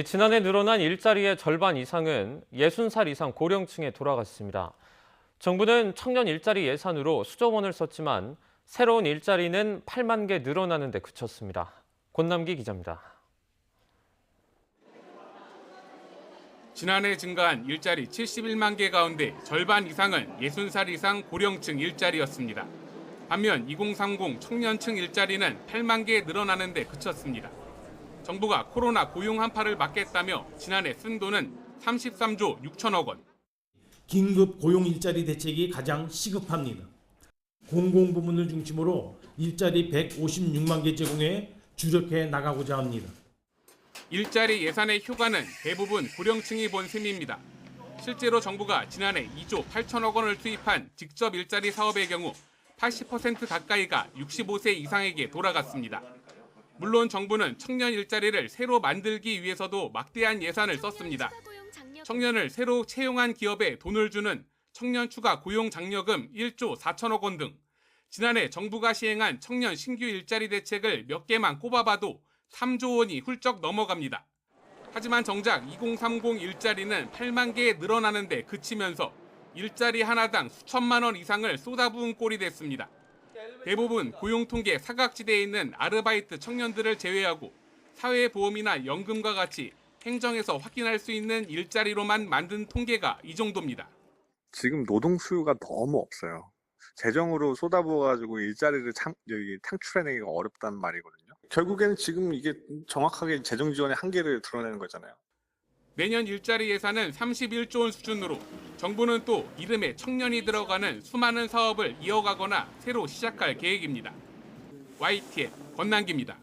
지난해 늘어난 일자리의 절반 이상은 60살 이상 고령층에 돌아갔습니다. 정부는 청년 일자리 예산으로 수조 원을 썼지만 새로운 일자리는 8만 개 늘어나는 데 그쳤습니다. 권남기 기자입니다. 지난해 증가한 일자리 71만 개 가운데 절반 이상은 60살 이상 고령층 일자리였습니다. 반면 2030 청년층 일자리는 8만 개 늘어나는 데 그쳤습니다. 정부가 코로나 고용 한파를 막겠다며 지난해 쓴 돈은 33조 6천억 원. 긴급 고용 일자리 대책이 가장 시급합니다. 공공부문을 중심으로 일자리 156만 개 제공에 주력해 나가고자 합니다. 일자리 예산의 효과는 대부분 고령층이 본 셈입니다. 실제로 정부가 지난해 2조 8천억 원을 투입한 직접 일자리 사업의 경우 80% 가까이가 65세 이상에게 돌아갔습니다. 물론 정부는 청년 일자리를 새로 만들기 위해서도 막대한 예산을 썼습니다. 청년을 새로 채용한 기업에 돈을 주는 청년 추가 고용 장려금 1조 4천억 원 등 지난해 정부가 시행한 청년 신규 일자리 대책을 몇 개만 꼽아봐도 3조 원이 훌쩍 넘어갑니다. 하지만 정작 2030 일자리는 8만 개에 늘어나는 데 그치면서 일자리 하나당 수천만 원 이상을 쏟아부은 꼴이 됐습니다. 대부분 고용통계 사각지대에 있는 아르바이트 청년들을 제외하고 사회보험이나 연금과 같이 행정에서 확인할 수 있는 일자리로만 만든 통계가 이 정도입니다. 지금 노동 수요가 너무 없어요. 재정으로 쏟아부어가지고 일자리를 창출해내기가 어렵다는 말이거든요. 결국에는 지금 이게 정확하게 재정 지원의 한계를 드러내는 거잖아요. 내년 일자리 예산은 31조 원 수준으로 정부는 또 이름에 청년이 들어가는 수많은 사업을 이어가거나 새로 시작할 계획입니다. YTN 권남기입니다.